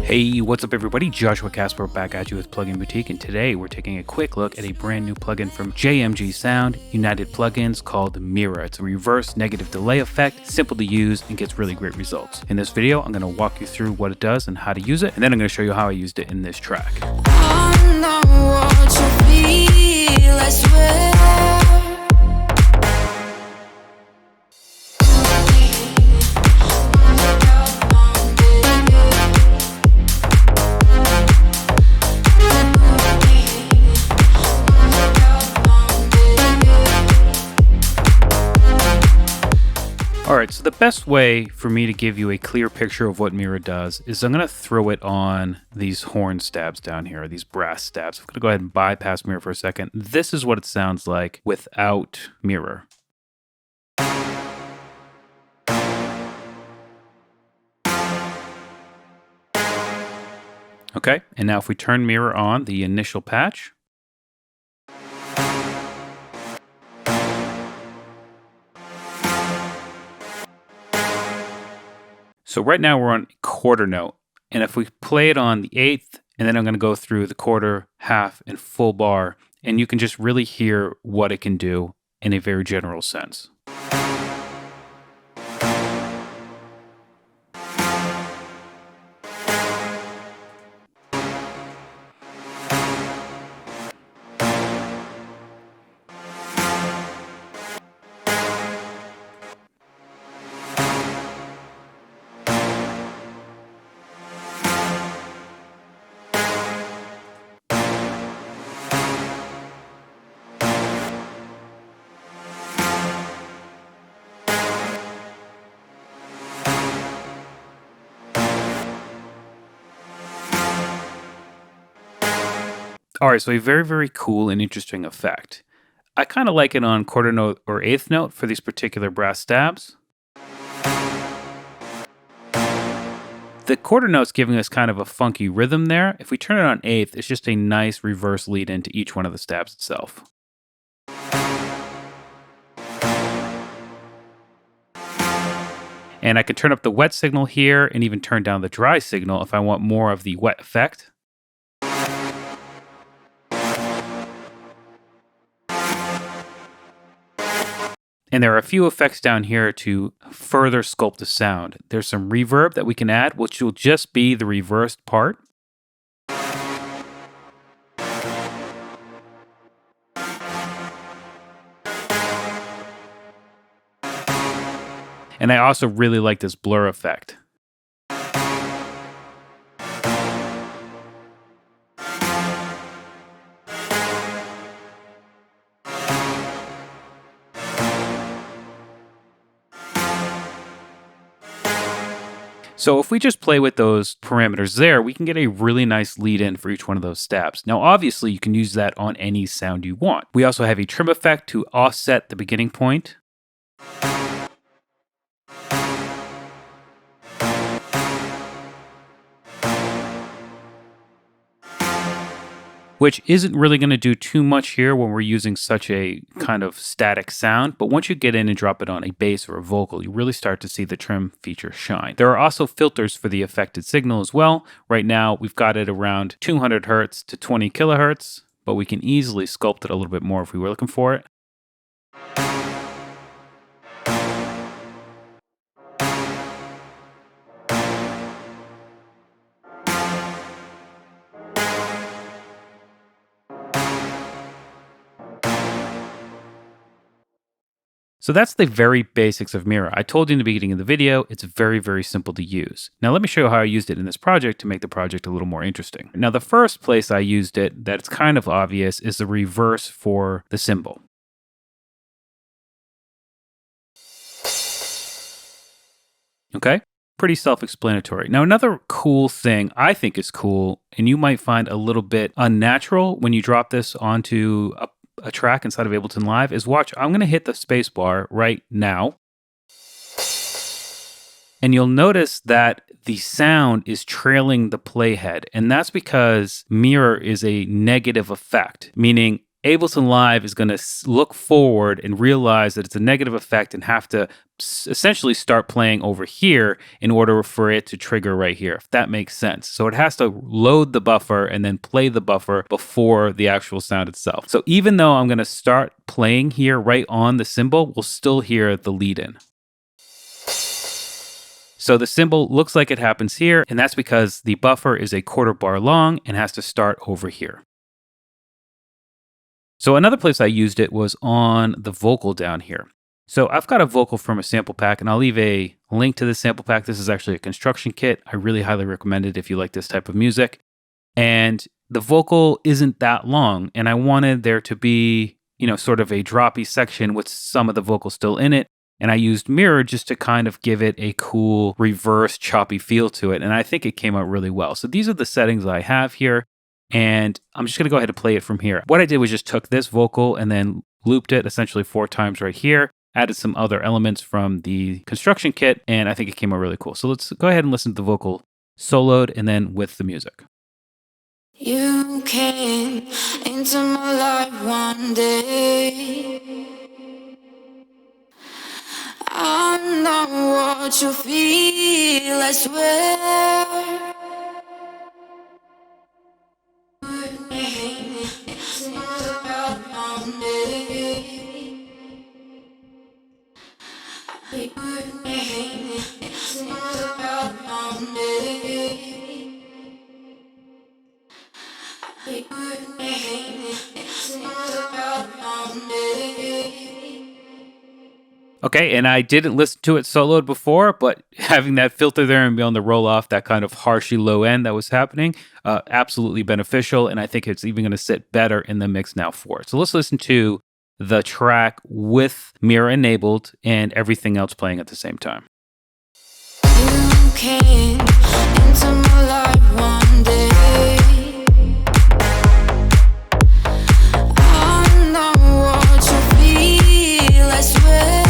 Hey, what's up everybody? Joshua Casper back at you with Plugin Boutique, and today we're taking a quick look at a brand new plugin from JMG United Plugins called Mira. It's a reverse negative delay effect, simple to use, and gets really great results. In this video, I'm going to walk you through what it does and how to use it, and then I'm going to show you how I used it in this track. Alright, so the best way for me to give you a clear picture of what Mira does is I'm going to throw it on these horn stabs down here, these brass stabs. I'm going to go ahead and bypass Mira for a second. This is what it sounds like without Mira. Okay, and now if we turn Mira on, the initial patch. So right now we're on quarter note, and if we play it on the eighth, and then I'm going to go through the quarter, half, and full bar, and you can just really hear what it can do in a very general sense. Alright, so a very, very cool and interesting effect. I kind of like it on quarter note or eighth note for these particular brass stabs. The quarter note's giving us kind of a funky rhythm there. If we turn it on eighth, it's just a nice reverse lead into each one of the stabs itself. And I can turn up the wet signal here and even turn down the dry signal if I want more of the wet effect. And there are a few effects down here to further sculpt the sound. There's some reverb that we can add, which will just be the reversed part. And I also really like this blur effect. So if we just play with those parameters there, we can get a really nice lead in for each one of those stabs. Now, obviously, you can use that on any sound you want. We also have a trim effect to offset the beginning point. Which isn't really going to do too much here when we're using such a kind of static sound, but once you get in and drop it on a bass or a vocal, you really start to see the trim feature shine. There are also filters for the affected signal as well. Right now, we've got it around 200 hertz to 20 kilohertz, but we can easily sculpt it a little bit more if we were looking for it. So that's the very basics of Mira. I told you in the beginning of the video, it's very, very simple to use. Now let me show you how I used it in this project to make the project a little more interesting. Now the first place I used it, that's kind of obvious, is the reverse for the cymbal. Okay? Pretty self-explanatory. Now another cool thing I think is cool, and you might find a little bit unnatural when you drop this onto a track inside of Ableton Live, is watch, I'm going to hit the space bar right now. And you'll notice that the sound is trailing the playhead. And that's because Mirror is a negative effect, meaning Ableton Live is going to look forward and realize that it's a negative effect and have to essentially start playing over here in order for it to trigger right here, if that makes sense. So it has to load the buffer and then play the buffer before the actual sound itself. So even though I'm going to start playing here right on the cymbal, we'll still hear the lead in. So the cymbal looks like it happens here, and that's because the buffer is a quarter bar long and has to start over here. So another place I used it was on the vocal down here. So I've got a vocal from a sample pack, and I'll leave a link to this sample pack. This is actually a construction kit. I really highly recommend it if you like this type of music. And the vocal isn't that long, and I wanted there to be, sort of a droppy section with some of the vocal still in it. And I used Mirror just to kind of give it a cool reverse choppy feel to it. And I think it came out really well. So these are the settings I have here. And I'm just going to go ahead and play it from here. What I did was just took this vocal and then looped it essentially 4 times right here, added some other elements from the construction kit, and I think it came out really cool. So let's go ahead and listen to the vocal soloed and then with the music. You came into my life one day. I know what you feel, I swear. Okay, and I didn't listen to it soloed before, but having that filter there and be able to roll off that kind of harshy low end that was happening, absolutely beneficial, and I think it's even going to sit better in the mix now for it. So let's listen to the track with Mira enabled and everything else playing at the same time. You came into my life one day. I know what you feel, I swear.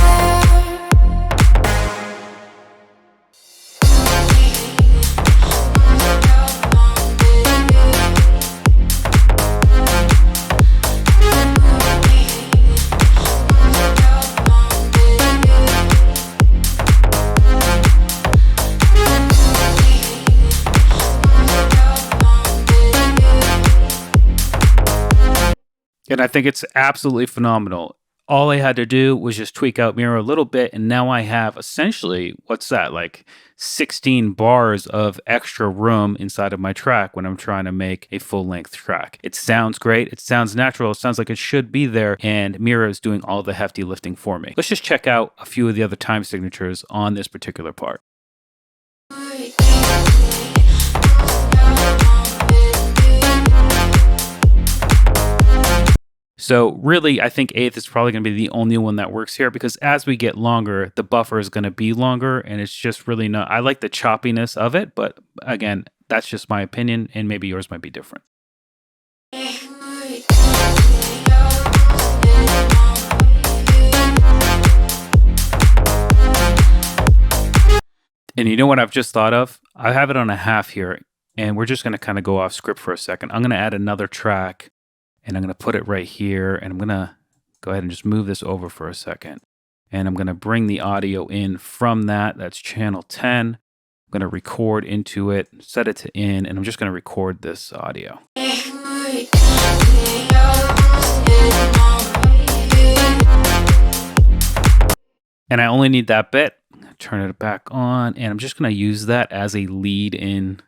And I think it's absolutely phenomenal. All I had to do was just tweak out Mira a little bit, and now I have essentially, what's that, like 16 bars of extra room inside of my track when I'm trying to make a full-length track. It sounds great, it sounds natural, it sounds like it should be there, and Mira is doing all the hefty lifting for me. Let's just check out a few of the other time signatures on this particular part. So really, I think 8th is probably going to be the only one that works here because as we get longer, the buffer is going to be longer and it's just really not, I like the choppiness of it, but again, that's just my opinion and maybe yours might be different. And you know what I've just thought of? I have it on a half here and we're just going to kind of go off script for a second. I'm going to add another track. And I'm going to put it right here, and I'm going to go ahead and just move this over for a second. And I'm going to bring the audio in from that. That's channel 10. I'm going to record into it, set it to in, and I'm just going to record this audio. And I only need that bit. I'm going to turn it back on, and I'm just going to use that as a lead in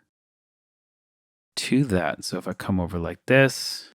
to that. So if I come over like this.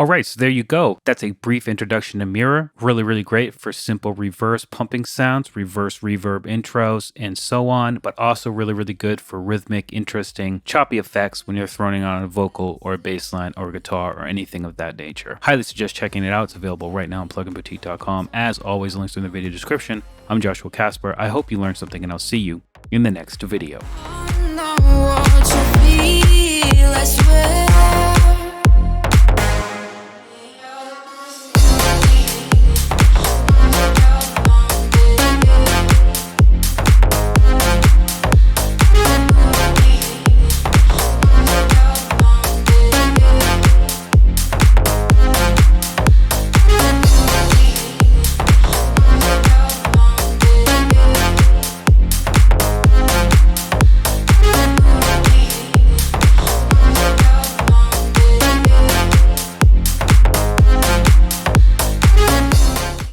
Alright, so there you go. That's a brief introduction to Mirror. Really, really great for simple reverse pumping sounds, reverse reverb intros, and so on, but also really, really good for rhythmic, interesting, choppy effects when you're throwing on a vocal or a bass line or a guitar or anything of that nature. Highly suggest checking it out. It's available right now on pluginboutique.com. As always, links are in the video description. I'm Joshua Casper. I hope you learned something, and I'll see you in the next video. I know what you feel, I swear.